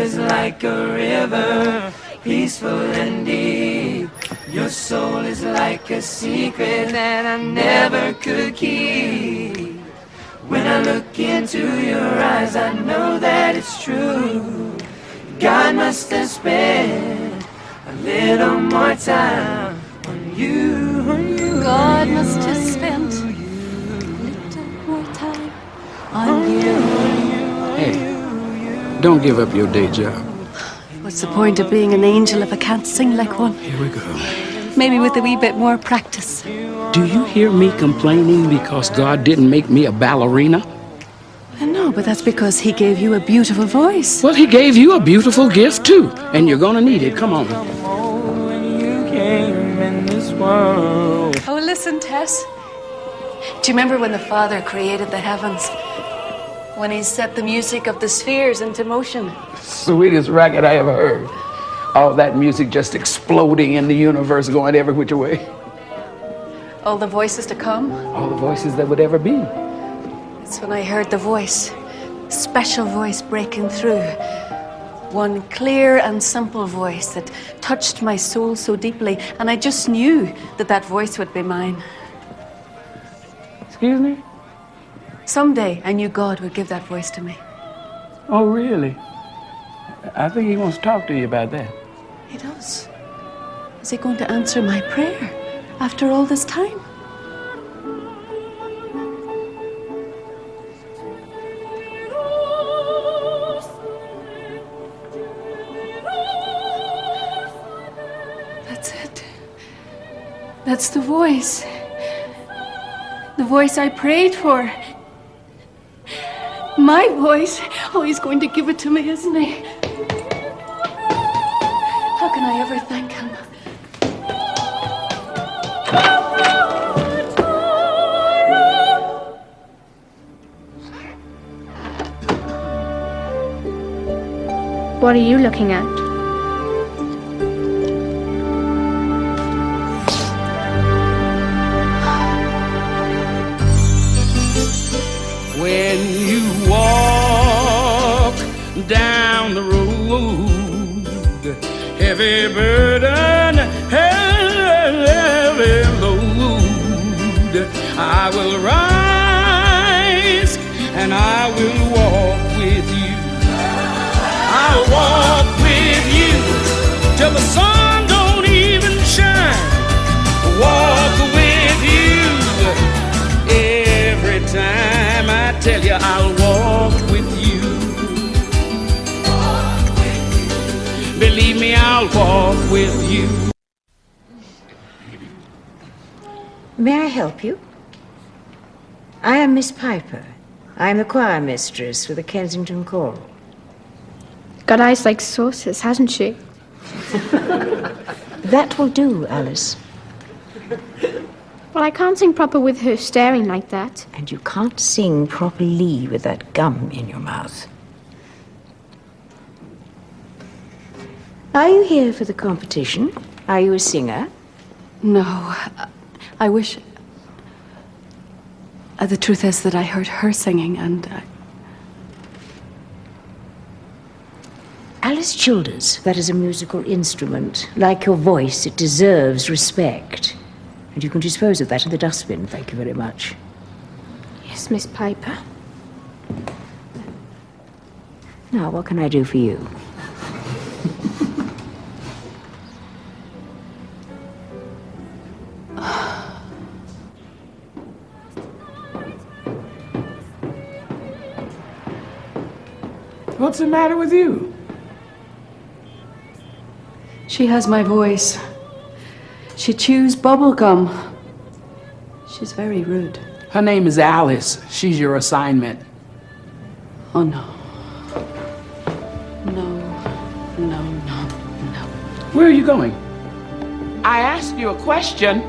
is like a river, peaceful and deep. Your soul is like a secret that I never could keep. When I look into your eyes, I know that it's true. God must have spent a little more time on you. God must have spent a little more time on you. Hey, don't give up your day job. What's the point of being an angel if I can't sing like one? Here we go. Maybe with a wee bit more practice. Do you hear me complaining because God didn't make me a ballerina? I know, but that's because he gave you a beautiful voice. Well, he gave you a beautiful gift, too. And you're gonna need it. Come on. Oh, listen, Tess. Do you remember when the Father created the heavens? When he set the music of the spheres into motion? Sweetest racket I ever heard. All that music just exploding in the universe, going every which way. All the voices to come? All the voices that would ever be. That's when I heard the voice, special voice breaking through. One clear and simple voice that touched my soul so deeply, and I just knew that that voice would be mine. Excuse me? Someday I knew God would give that voice to me. Oh, really? I think he wants to talk to you about that. He does. Is he going to answer my prayer after all this time? That's it. That's the voice. The voice I prayed for. My voice. Oh, he's going to give it to me, isn't he? How can I ever thank him? What are you looking at? When you walk down the road, heavy burden, heavy load, I will rise and I will walk with you. I'll walk with you till the sun don't even shine. Walk with you every time. I tell you, I'll walk with you. Believe me, I'll walk with you. May I help you? I am Miss Piper. I am the choir mistress for the Kensington Choral. Got eyes like saucers, hasn't she? That will do, Alice. Well, I can't sing proper with her staring like that. And you can't sing properly with that gum in your mouth. Are you here for the competition? Are you a singer? No. I wish... the truth is that I heard her singing and... Alice Childers, that is a musical instrument. Like your voice, it deserves respect. And you can dispose of that in the dustbin, thank you very much. Yes, Miss Piper. Now, what can I do for you? What's the matter with you? She has my voice. She chews bubble gum. She's very rude. Her name is Alice. She's your assignment. Oh, no. No, no, no, no. Where are you going? I asked you a question.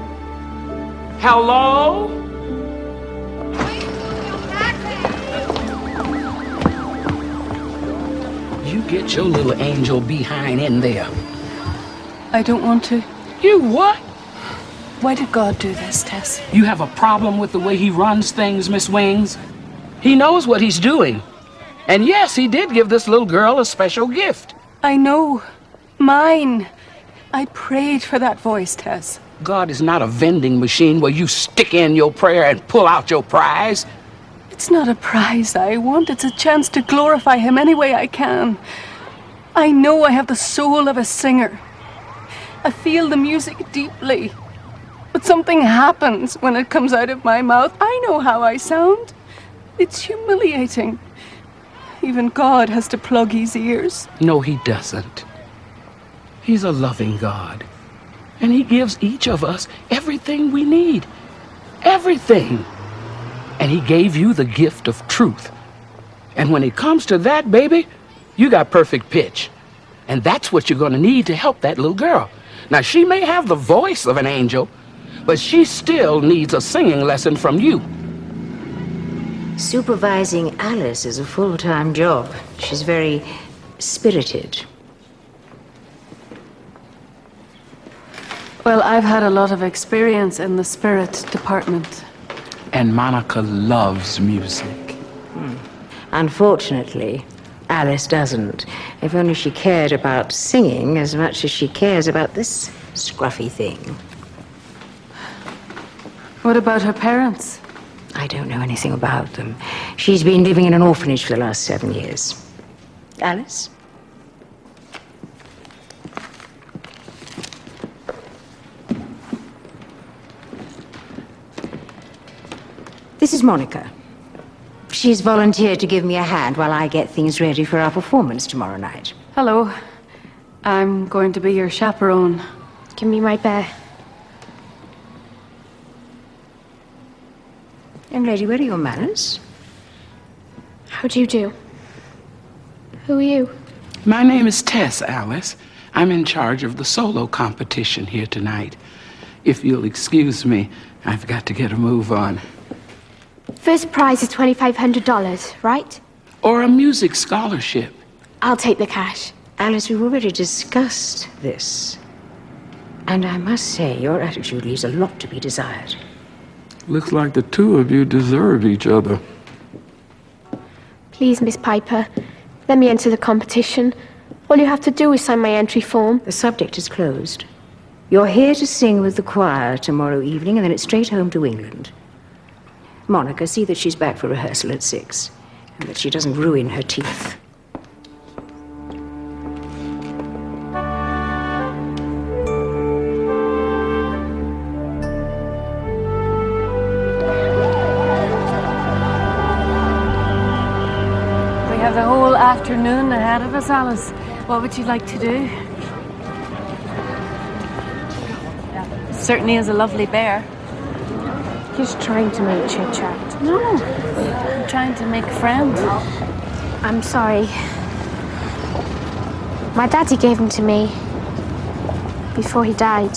Hello? You get your little angel behind in there. I don't want to. You what? Why did God do this, Tess? You have a problem with the way he runs things, Miss Wings? He knows what he's doing. And yes, he did give this little girl a special gift. I know. Mine. I prayed for that voice, Tess. God is not a vending machine where you stick in your prayer and pull out your prize. It's not a prize I want. It's a chance to glorify him any way I can. I know I have the soul of a singer. I feel the music deeply. But something happens when it comes out of my mouth. I know how I sound. It's humiliating. Even God has to plug his ears. No, he doesn't. He's a loving God. And he gives each of us everything we need. Everything. And he gave you the gift of truth. And when it comes to that, baby, you got perfect pitch. And that's what you're going to need to help that little girl. Now, she may have the voice of an angel, but she still needs a singing lesson from you. Supervising Alice is a full-time job. She's very spirited. Well, I've had a lot of experience in the spirit department. And Monica loves music. Unfortunately, Alice doesn't. If only she cared about singing as much as she cares about this scruffy thing. What about her parents? I don't know anything about them. She's been living in an orphanage for the last 7 years. Alice? This is Monica. She's volunteered to give me a hand while I get things ready for our performance tomorrow night. Hello. I'm going to be your chaperone. Give me my bear. Young lady, where are your manners? How do you do? Who are you? My name is Tess, Alice. I'm in charge of the solo competition here tonight. If you'll excuse me, I've got to get a move on. First prize is $2,500, right? Or a music scholarship. I'll take the cash. Alice, we've already discussed this. And I must say, your attitude leaves a lot to be desired. Looks like the two of you deserve each other. Please, Miss Piper, let me enter the competition. All you have to do is sign my entry form. The subject is closed. You're here to sing with the choir tomorrow evening, and then it's straight home to England. Monica, see that she's back for rehearsal at 6, and that she doesn't ruin her teeth. We have the whole afternoon ahead of us, Alice. What would you like to do? Certainly is a lovely bear. Just trying to make chit-chat. No, I'm trying to make friends. I'm sorry. My daddy gave them to me before he died.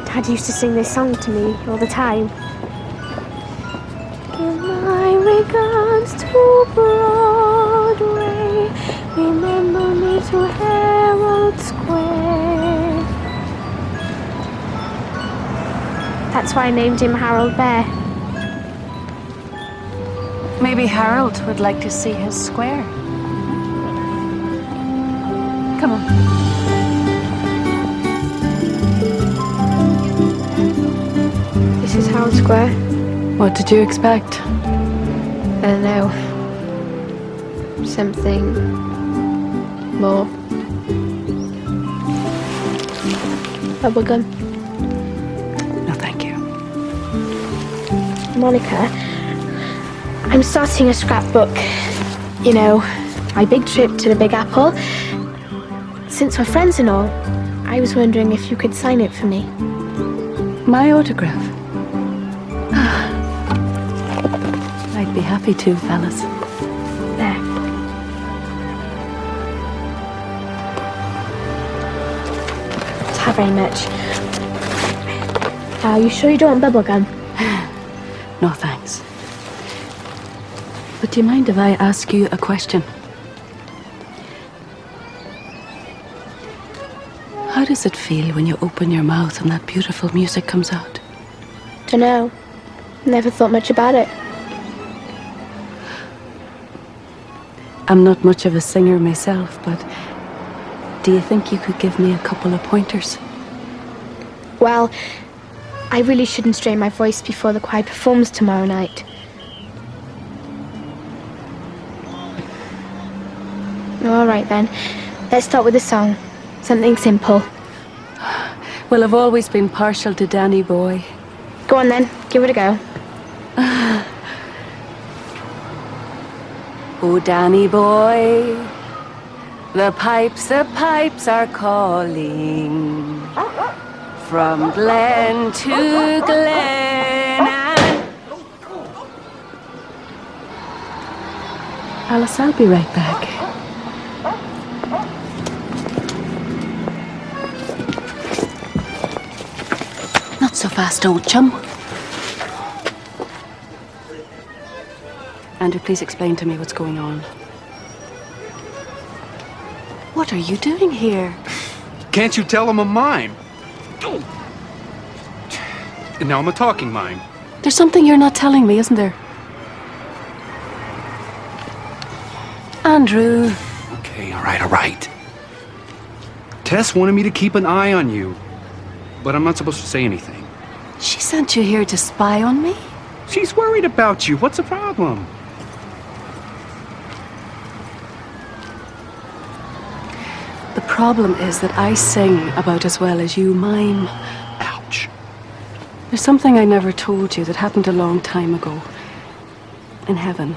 Dad used to sing this song to me all the time. Give my regards to Broadway. Remember me to Herald Square. That's why I named him Harold Bear. Maybe Harold would like to see his square. Come on. This is Harold Square. What did you expect? I don't know. Something more. Bubblegum. No, thank you. Monica, I'm starting a scrapbook. You know, my big trip to the Big Apple. Since we're friends and all, I was wondering if you could sign it for me. My autograph? I'd be happy to, fellas. There. Not very much. Are you sure you don't want bubblegum? No, thanks. But do you mind if I ask you a question? How How does it feel when you open your mouth and that beautiful music comes out? Dunno. Never thought much about it. I'm not much of a singer myself, but do you think you could give me a couple of pointers? Well, I really shouldn't strain my voice before the choir performs tomorrow night. All right then. Let's start with a song. Something simple. Well, I've always been partial to Danny Boy. Go on then. Give it a go. Oh, Danny Boy, the pipes are calling from glen to glen. Alice, I'll be right back. Not so fast, old chum. Andrew, please explain to me what's going on. What are you doing here? Can't you tell I'm a mime? And now I'm a talking mime. There's something you're not telling me, isn't there? Andrew. Okay, all right. Tess wanted me to keep an eye on you, but I'm not supposed to say anything. She sent you here to spy on me? She's worried about you. What's the problem? The problem is that I sing about as well as you mime. Ouch. There's something I never told you that happened a long time ago. In heaven.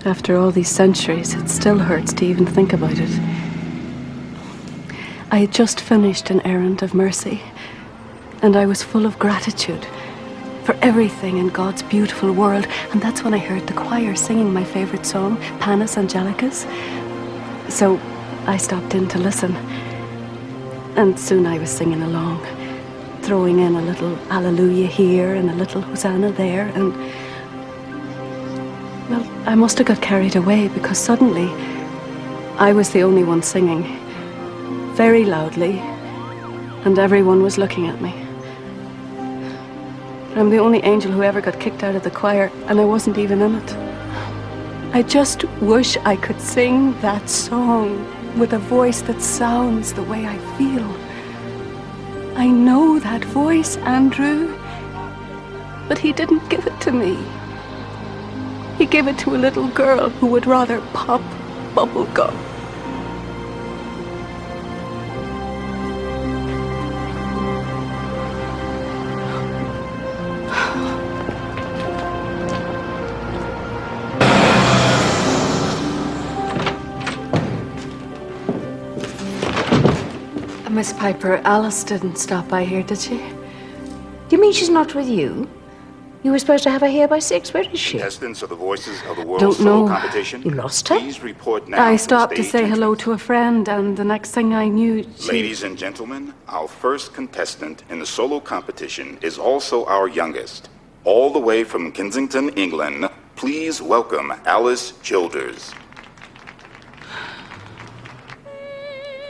After all these centuries, it still hurts to even think about it. I had just finished an errand of mercy, and I was full of gratitude for everything in God's beautiful world, and that's when I heard the choir singing my favorite song, Panis Angelicus. So I stopped in to listen, and soon I was singing along, throwing in a little Alleluia here and a little Hosanna there, and well, I must have got carried away because suddenly I was the only one singing, very loudly, and everyone was looking at me. I'm the only angel who ever got kicked out of the choir, and I wasn't even in it. I just wish I could sing that song with a voice that sounds the way I feel. I know that voice, Andrew, but he didn't give it to me. He gave it to a little girl who would rather pop bubble gum. Miss Piper, Alice didn't stop by here, did she? You mean she's not with you? You were supposed to have her here by 6. Where is she? Contestants of the Voices of the World Don't Solo know. Competition. You lost her? Please report now. I to the stopped to stage say hello entrance. to a friend, and the next thing I knew, Ladies and gentlemen, our first contestant in the solo competition is also our youngest. All the way from Kensington, England, please welcome Alice Childers.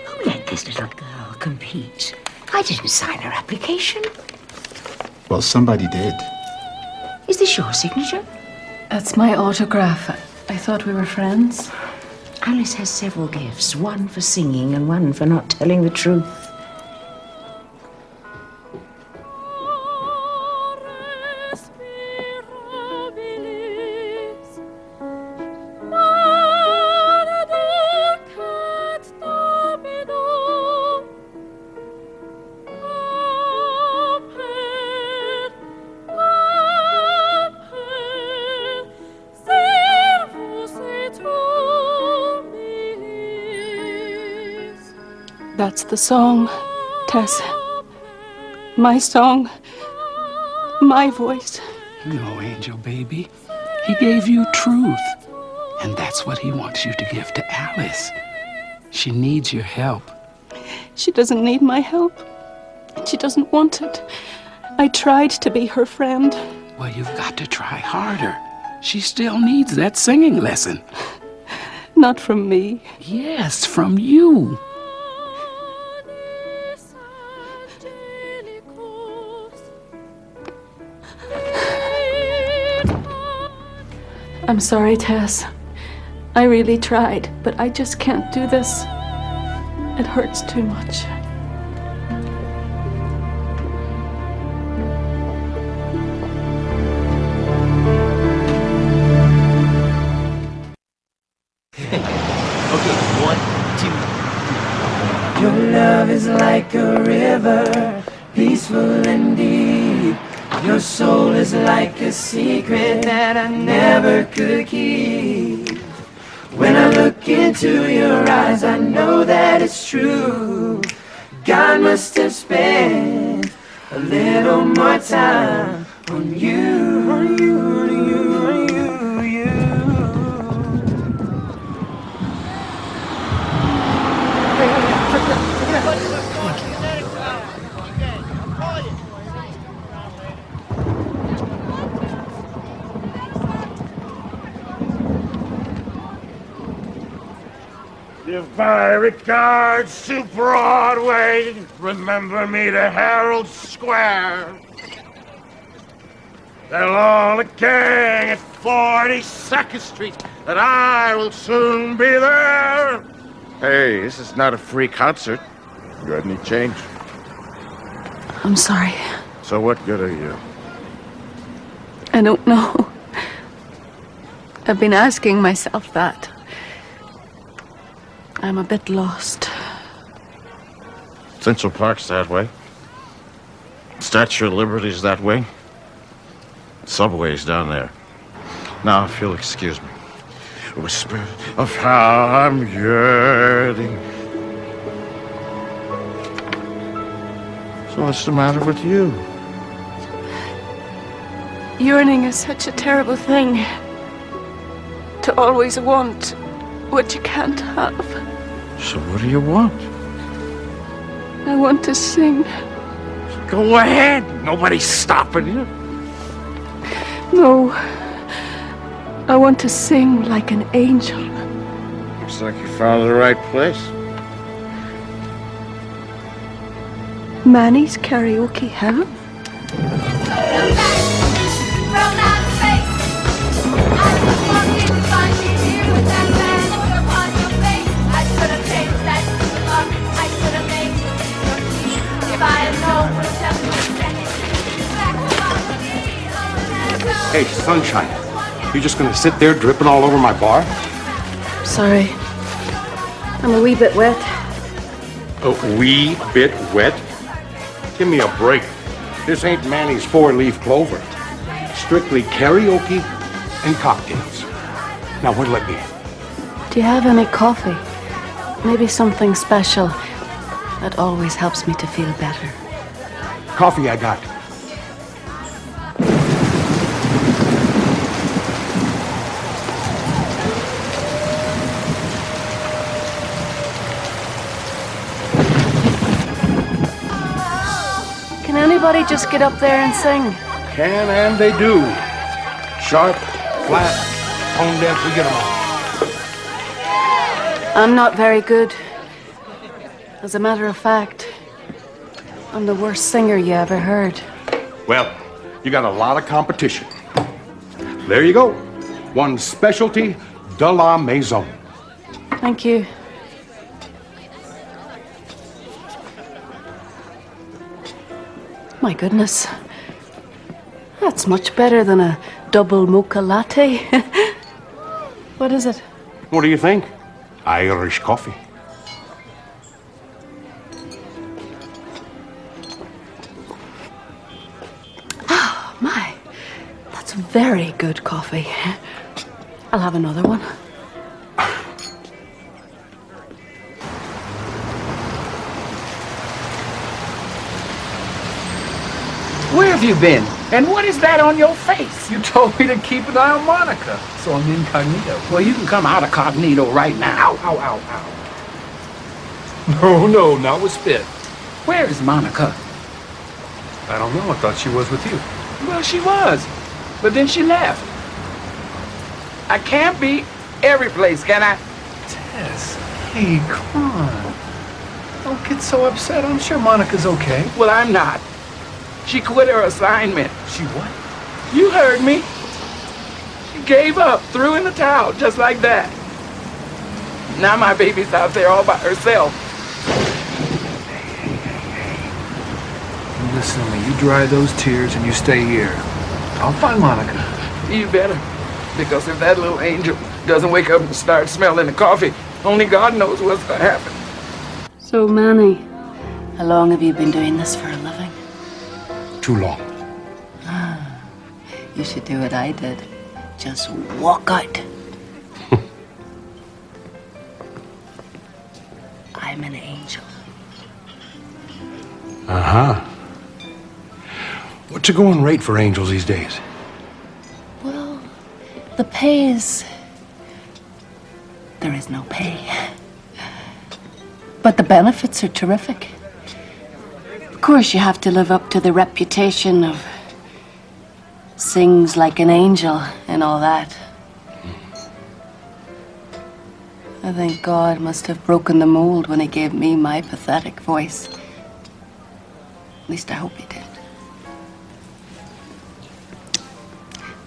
Who let this little girl compete? I didn't sign her application. Well, somebody did. Is this your signature? That's my autograph. I thought we were friends. Alice has several gifts, one for singing and one for not telling the truth. That's the song, Tess. My song. My voice. No, Angel, baby. He gave you truth. And that's what he wants you to give to Alice. She needs your help. She doesn't need my help. She doesn't want it. I tried to be her friend. Well, you've got to try harder. She still needs that singing lesson. Not from me. Yes, from you. I'm sorry, Tess. I really tried, but I just can't do this. It hurts too much. Okay, 1, 2. Your love is like a river, peaceful and deep. Your soul is like a secret that I never could keep. When I look into your eyes, I know that it's true. God must have spent a little more time on you, on you, on you, on you, you. If I regards to Broadway, remember me to Herald Square. Tell all the gang at 42nd Street that I will soon be there. Hey, this is not a free concert. You got any change? I'm sorry. So what good are you? I don't know. I've been asking myself that. I'm a bit lost. Central Park's that way. Statue of Liberty's that way. Subway's down there. Now, if you'll excuse me. Whisper of how I'm yearning. So what's the matter with you? Yearning is such a terrible thing. To always want what you can't have. So what do you want? I want to sing. Go ahead. Nobody's stopping you. No. I want to sing like an angel. Looks like you found the right place. Manny's karaoke heaven? Hey, Sunshine, you just gonna sit there dripping all over my bar? Sorry. I'm a wee bit wet. A wee bit wet? Give me a break. This ain't Manny's four-leaf clover. Strictly karaoke and cocktails. Now, what'll it be? Do you have any coffee? Maybe something special that always helps me to feel better. Coffee I got. Can anybody just get up there and sing? Can and they do. Sharp, flat, tone deaf, we get them all. I'm not very good. As a matter of fact, I'm the worst singer you ever heard. Well, you got a lot of competition. There you go. One specialty de la maison. Thank you. My goodness. That's much better than a double mocha latte. What is it? What do you think? Irish coffee. Oh, my. That's very good coffee. I'll have another one. Where have you been? And what is that on your face? You told me to keep an eye on Monica, so I'm incognito. Well, you can come out of cognito right now. Ow, ow, ow, ow. No, not with spit. Where is Monica? I don't know. I thought she was with you. Well, she was, but then she left. I can't be every place, can I? Yes. Hey, come on. Don't get so upset. I'm sure Monica's okay. Well, I'm not. She quit her assignment. She what? You heard me. She gave up, threw in the towel, just like that. Now my baby's out there all by herself. Listen to me. You dry those tears and you stay here. I'll find Monica. You better. Because if that little angel doesn't wake up and start smelling the coffee, only God knows what's going to happen. So, Manny, how long have you been doing this for a living? Too long. You should do what I did. Just walk out. I'm an angel. Uh-huh. What's the going rate for angels these days? Well, the pay is... There is no pay. But the benefits are terrific. Of course, you have to live up to the reputation of sings like an angel and all that. I think God must have broken the mold when he gave me my pathetic voice. At least I hope he did.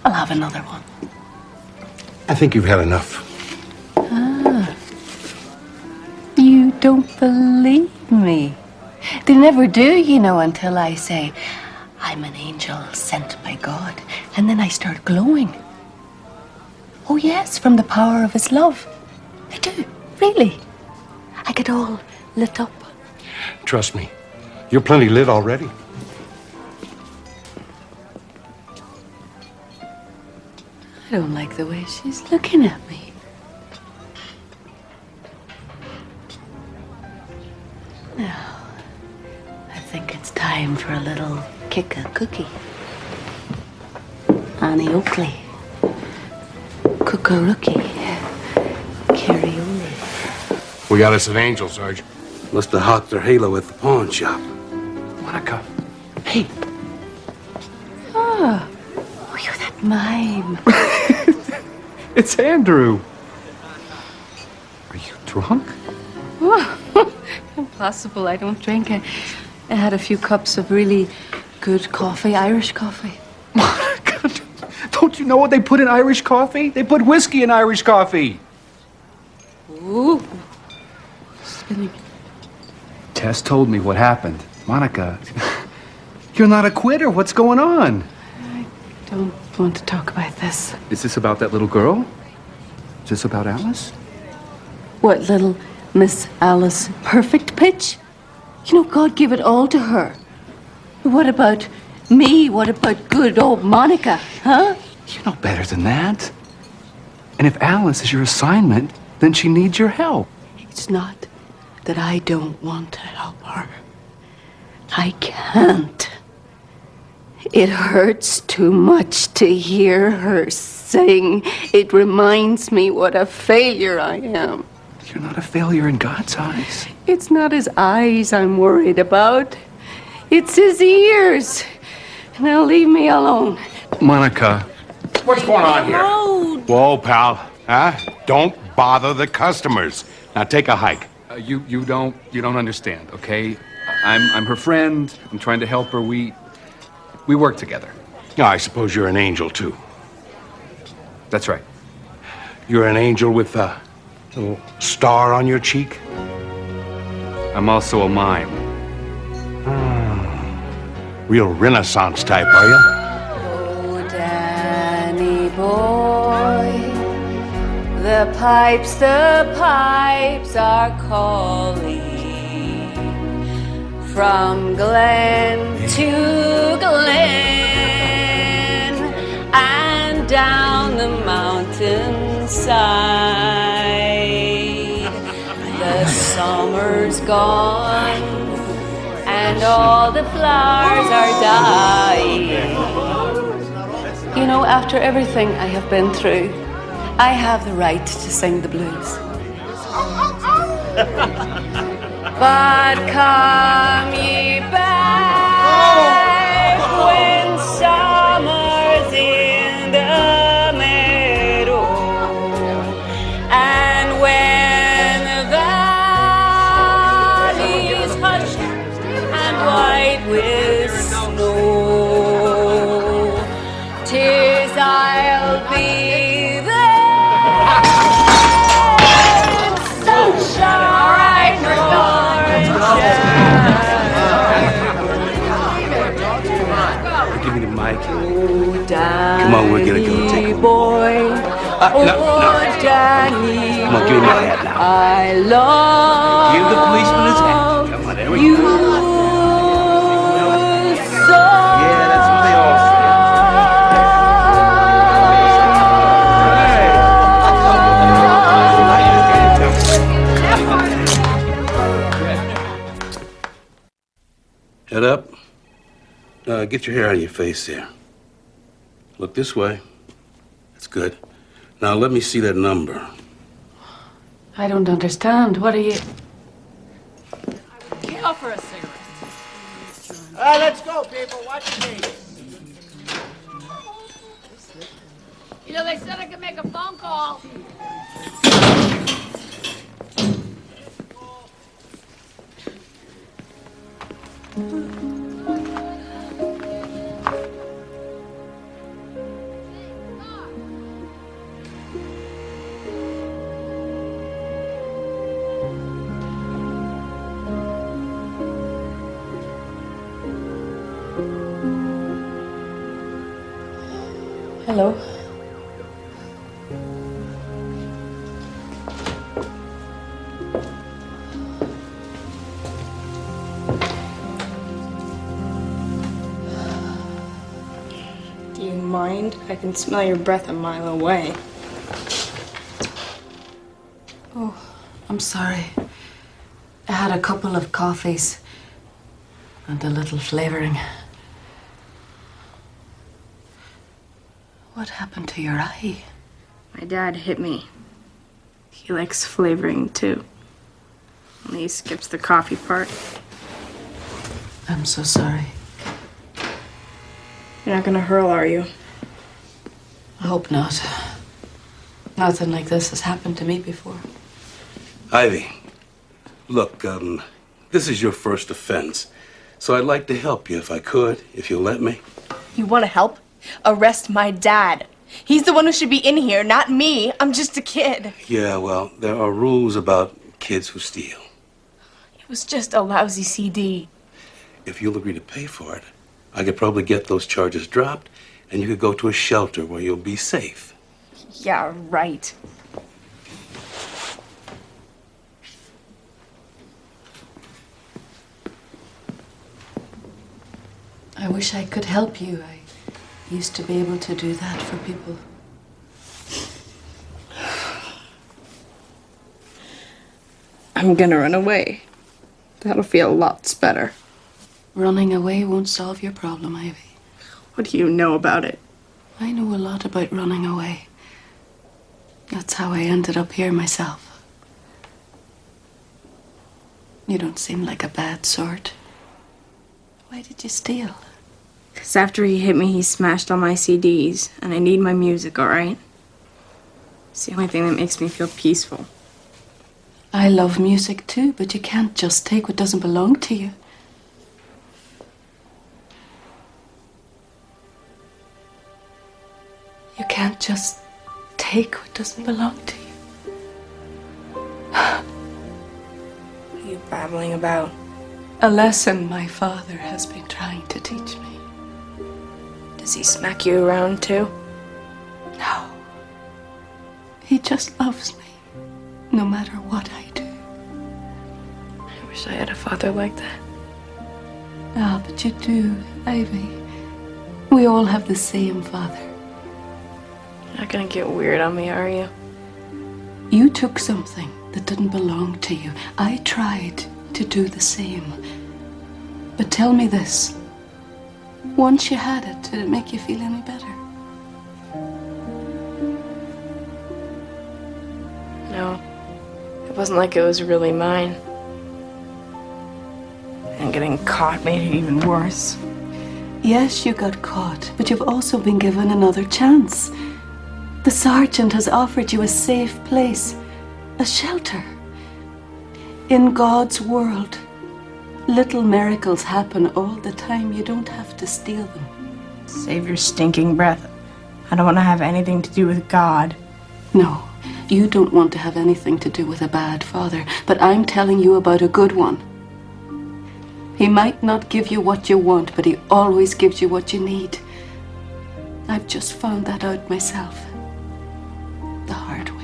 I'll have another one. I think you've had enough. You don't believe me. They never do, you know, until I say, I'm an angel sent by God. And then I start glowing. Oh, yes, from the power of his love. I do, really. I get all lit up. Trust me, you're plenty lit already. I don't like the way she's looking at me. Now, I think it's time for a little kick-a-cookie. Annie Oakley. Cook-a-rookie. Carry-oli. We got us an angel, Sergeant. Must have hawked her halo at the pawn shop. Monica. Hey. Oh, you're that mime. It's Andrew. Are you drunk? Impossible. I don't drink. I had a few cups of really good coffee, Irish coffee. Monica, don't you know what they put in Irish coffee? They put whiskey in Irish coffee. Ooh. Spinning. Tess told me what happened. Monica, you're not a quitter. What's going on? I don't want to talk about this. Is this about that little girl? Is this about Alice? What little Miss Alice perfect pitch? You know, God gave it all to her. What about me? What about good old Monica, huh? You know better than that. And if Alice is your assignment, then she needs your help. It's not that I don't want to help her. I can't. It hurts too much to hear her sing. It reminds me what a failure I am. You're not a failure in God's eyes. It's not his eyes I'm worried about. It's his ears. Now leave me alone. Monica. What's going on here? No. Whoa, pal. Huh? Don't bother the customers. Now take a hike. You don't understand, okay? I'm her friend. I'm trying to help her. We work together. Yeah, I suppose you're an angel, too. That's right. You're an angel with a little star on your cheek? I'm also a mime. Real Renaissance type, are you? Oh, Danny boy, the pipes are calling from glen to glen and down the mountainside. The summer's gone and all the flowers are dying. You know, after everything I have been through, I have the right to sing the blues. But come ye back when summer's in the meadow and when snow. 'Tis I'll be there in sunshine or Give me the mic. Oh, Come on, we're gonna go take a boy. no. Danny. Come on, give me my hat now. I love Give the policeman his hat. Come on, there we you go. so. Yeah, that's what they all say. Head up. Get your hair out of your face there. Look this way. That's good. Now let me see that number. I don't understand. What are you? Get off for a cigarette. Let's go, people. Watch me. You know, they said I could make a phone call. Hello. Do you mind? I can smell your breath a mile away. Oh, I'm sorry. I had a couple of coffees and a little flavoring. What happened to your eye? My dad hit me. He likes flavoring too. Only he skips the coffee part. I'm so sorry. You're not gonna hurl, are you? I hope not. Nothing like this has happened to me before. Ivy, look, this is your first offense, so I'd like to help you if I could, if you'll let me. You want to help? Arrest my dad. He's the one who should be in here, not me. I'm just a kid. Yeah, well, there are rules about kids who steal. It was just a lousy CD. If you'll agree to pay for it, I could probably get those charges dropped, and you could go to a shelter where you'll be safe. Yeah, right. I wish I could help you. I used to be able to do that for people. I'm gonna run away. That'll feel lots better. Running away won't solve your problem, Ivy. What do you know about it? I know a lot about running away. That's how I ended up here myself. You don't seem like a bad sort. Why did you steal? 'Cause after he hit me, he smashed all my CDs, and I need my music, all right? It's the only thing that makes me feel peaceful. I love music too, but you can't just take what doesn't belong to you. You can't just take what doesn't belong to you. What are you babbling about? A lesson my father has been trying to teach me. Does he smack you around too? No. He just loves me, no matter what I do. I wish I had a father like that. Ah, but you do, Ivy. We all have the same father. You're not gonna get weird on me, are you? You took something that didn't belong to you. I tried to do the same. But tell me this. Once you had it, did it make you feel any better? No. It wasn't like it was really mine. And getting caught made it even worse. Yes, you got caught, but you've also been given another chance. The sergeant has offered you a safe place, a shelter. In God's world, Little miracles happen all the time. You don't have to steal them. Save your stinking breath. I don't want to have anything to do with God. No, you don't want to have anything to do with a bad father, but I'm telling you about a good one. He might not give you what you want, but he always gives you what you need. I've just found that out myself. The hard way.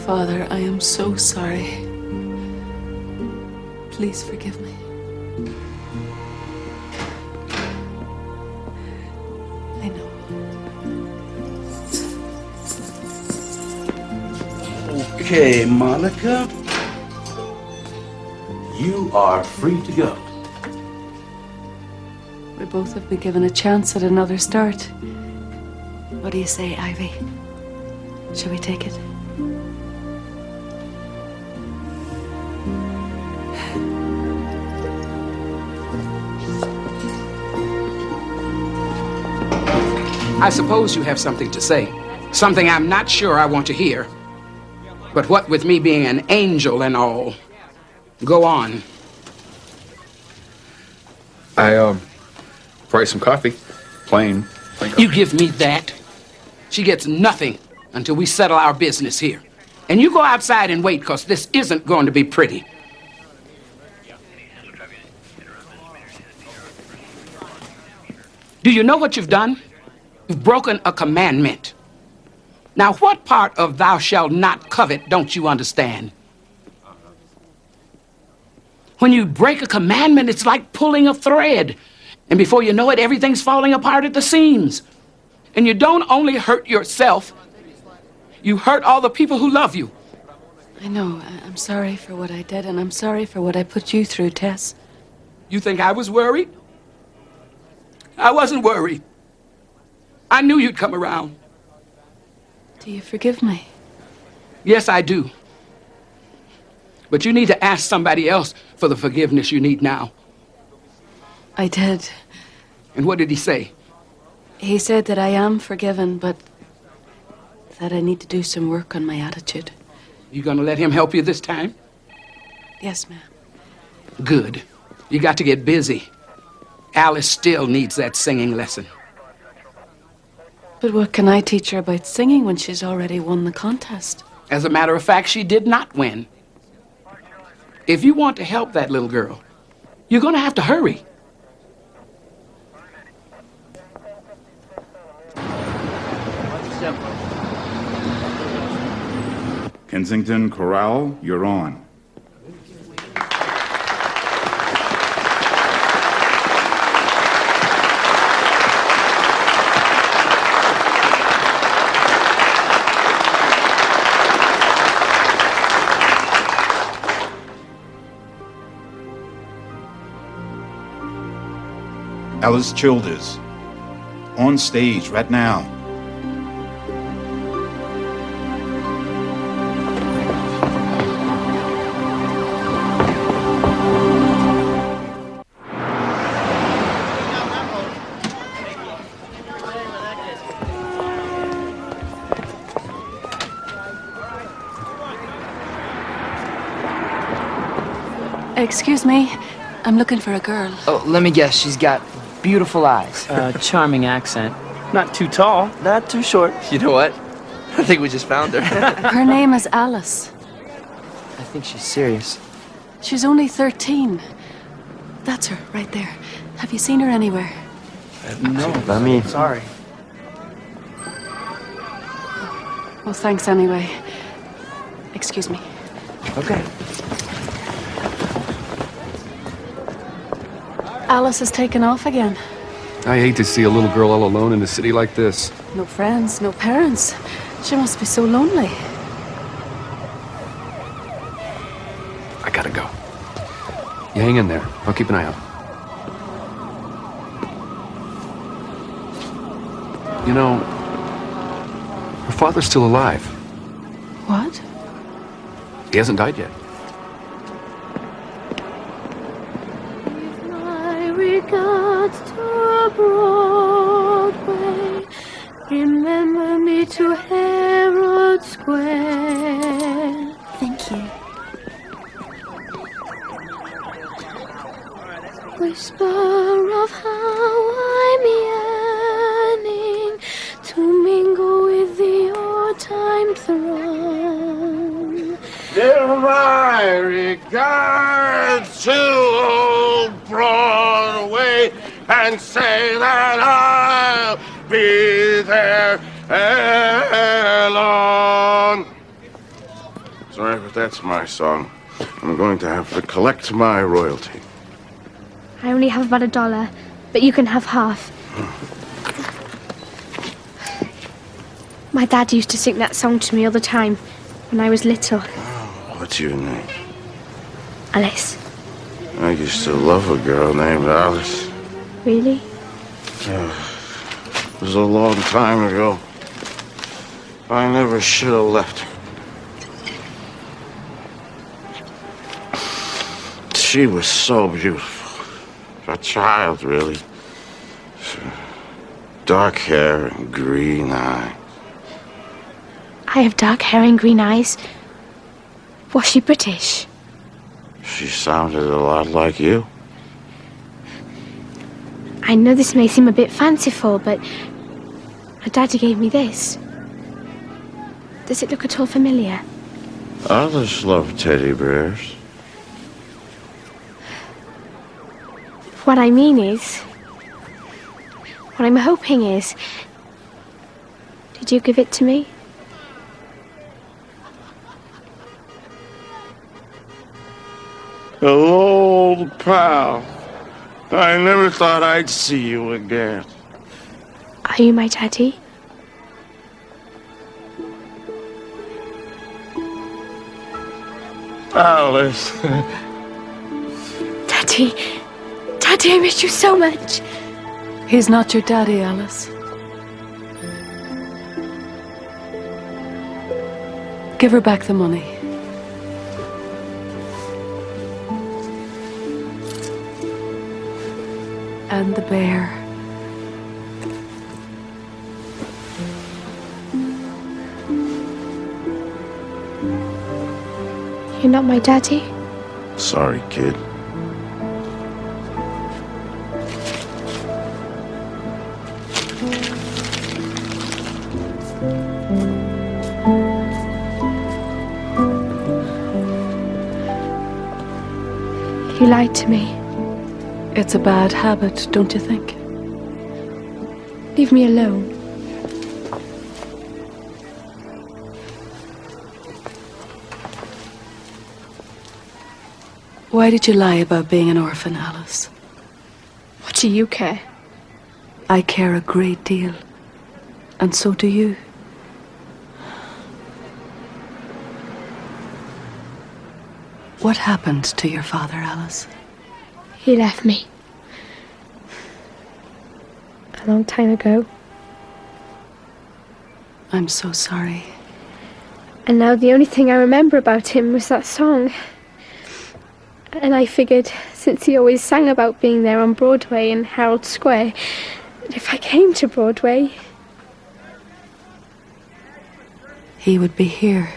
Father, I am so sorry. Please forgive me. I know. Okay, Monica. You are free to go. We both have been given a chance at another start. What do you say, Ivy? Shall we take it? I suppose you have something to say. Something I'm not sure I want to hear. But what with me being an angel and all? Go on. Probably some coffee. Plain coffee. You give me that. She gets nothing until we settle our business here. And you go outside and wait, because this isn't going to be pretty. Do you know what you've done? You've broken a commandment. Now, what part of thou shalt not covet don't you understand? When you break a commandment, it's like pulling a thread. And before you know it, everything's falling apart at the seams. And you don't only hurt yourself, you hurt all the people who love you. I know. I'm sorry for what I did, and I'm sorry for what I put you through, Tess. You think I was worried? I wasn't worried. I knew you'd come around. Do you forgive me? Yes, I do. But you need to ask somebody else for the forgiveness you need now. I did. And what did he say? He said that I am forgiven, but that I need to do some work on my attitude. You gonna let him help you this time? Yes, ma'am. Good. You got to get busy. Alice still needs that singing lesson. But what can I teach her about singing when she's already won the contest? As a matter of fact, she did not win. If you want to help that little girl, you're gonna have to hurry. Kensington Corral, you're on. Alice Childers, on stage right now. Excuse me, I'm looking for a girl. Oh, let me guess, she's got beautiful eyes. Charming accent. Not too tall, not too short. You know what? I think we just found her. Her name is Alice. I think she's serious. She's only 13. That's her, right there. Have you seen her anywhere? No, I mean... Sorry. Well, thanks anyway. Excuse me. Okay. Alice has taken off again. I hate to see a little girl all alone in a city like this. No friends, no parents. She must be so lonely. I gotta go. You hang in there. I'll keep an eye out. You know, her father's still alive. What? He hasn't died yet. My regards to a broad my regards to old Broadway and say that I'll be there ere long. Sorry, but that's my song. I'm going to have to collect my royalty. I only have about $1, but you can have half. My dad used to sing that song to me all the time when I was little. What's your name? Alice. I used to love a girl named Alice. Really? It was a long time ago. I never should have left her. She was so beautiful. A child, really. Dark hair and green eyes. I have dark hair and green eyes. Was she British? She sounded a lot like you. I know this may seem a bit fanciful, but my daddy gave me this. Does it look at all familiar? Others love teddy bears. What I mean is, what I'm hoping is, did you give it to me? Hello, old pal. I never thought I'd see you again. Are you my daddy? Alice. Daddy. Daddy, I miss you so much. He's not your daddy, Alice. Give her back the money. And the bear. You're not my daddy? Sorry, kid. You lied to me. It's a bad habit, don't you think? Leave me alone. Why did you lie about being an orphan, Alice? What do you care? I care a great deal. And so do you. What happened to your father, Alice? He left me. A long time ago. I'm so sorry. And now the only thing I remember about him was that song. And I figured, since he always sang about being there on Broadway and Herald Square, that if I came to Broadway... He would be here.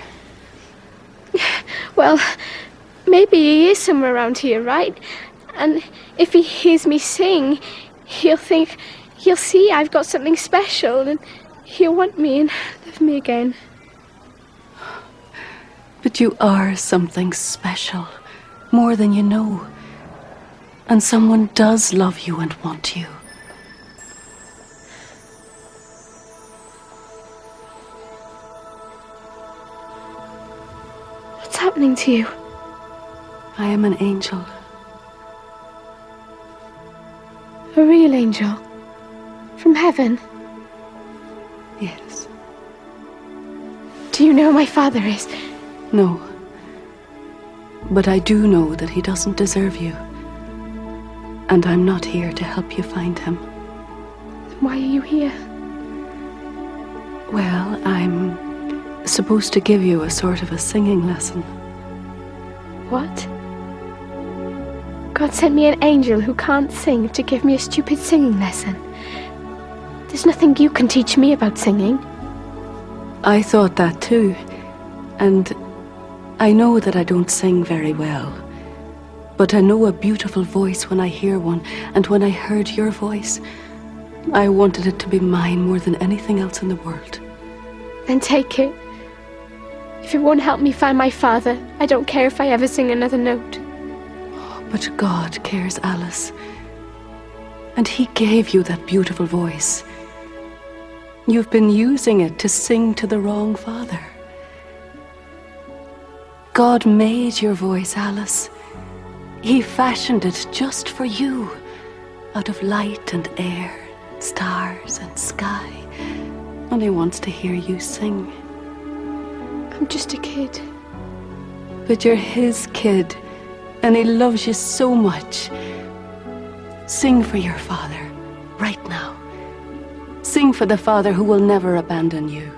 Well, maybe he is somewhere around here, right? And if he hears me sing, he'll see I've got something special, and he'll want me and love me again. But you are something special, more than you know. And someone does love you and want you. What's happening to you? I am an angel. A real angel? From heaven? Yes. Do you know who my father is? No. But I do know that he doesn't deserve you. And I'm not here to help you find him. Then why are you here? Well, I'm supposed to give you a sort of a singing lesson. What? God sent me an angel who can't sing to give me a stupid singing lesson. There's nothing you can teach me about singing. I thought that too. And I know that I don't sing very well. But I know a beautiful voice when I hear one. And when I heard your voice, I wanted it to be mine more than anything else in the world. Then take it. If it won't help me find my father, I don't care if I ever sing another note. But God cares, Alice. And He gave you that beautiful voice. You've been using it to sing to the wrong father. God made your voice, Alice. He fashioned it just for you, out of light and air, stars and sky. And He wants to hear you sing. I'm just a kid. But you're His kid, and He loves you so much. Sing for your father, right now. Sing for the Father who will never abandon you.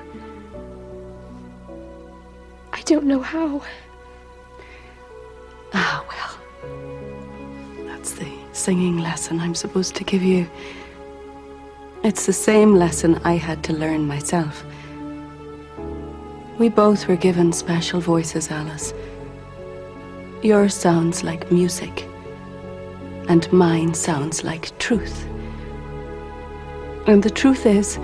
I don't know how. Ah, well. That's the singing lesson I'm supposed to give you. It's the same lesson I had to learn myself. We both were given special voices, Alice. Yours sounds like music, and mine sounds like truth. And the truth is,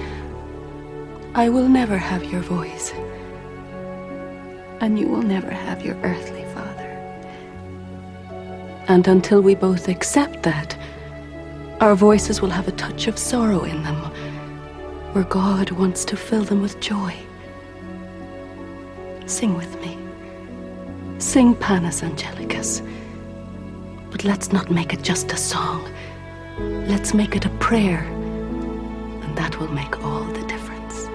I will never have your voice, and you will never have your earthly father. And until we both accept that, our voices will have a touch of sorrow in them, where God wants to fill them with joy. Sing with me. Sing Panis Angelicus. But let's not make it just a song. Let's make it a prayer. And that will make all the difference.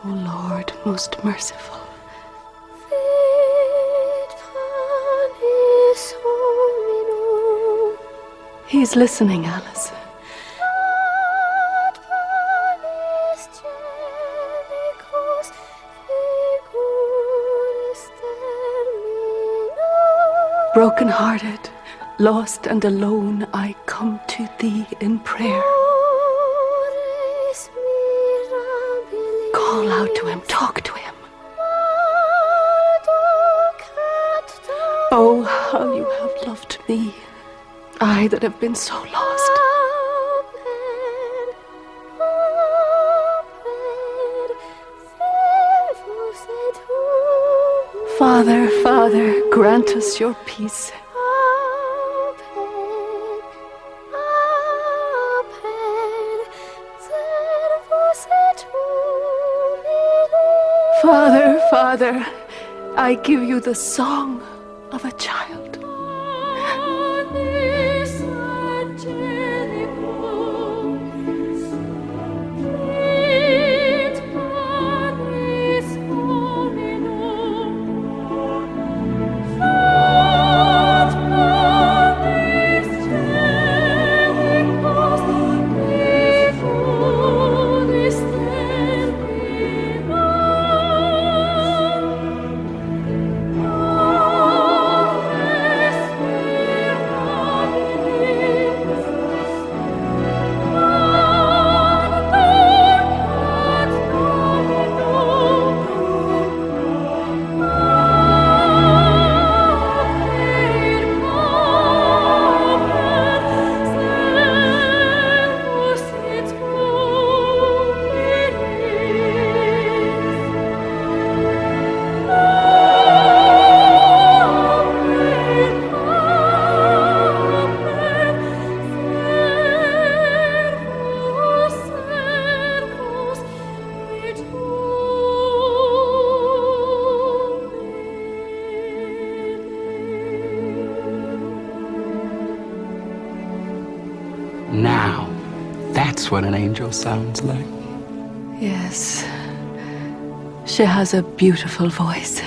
O Lord, most merciful. He's listening, Alice. Broken-hearted, lost and alone, I come to Thee in prayer. Call out to Him, talk to Him. Oh, how You have loved me, I that have been so lost. Father, Father, grant us Your peace. Father, Father, I give You the song of a child. Now, that's what an angel sounds like. Yes. She has a beautiful voice.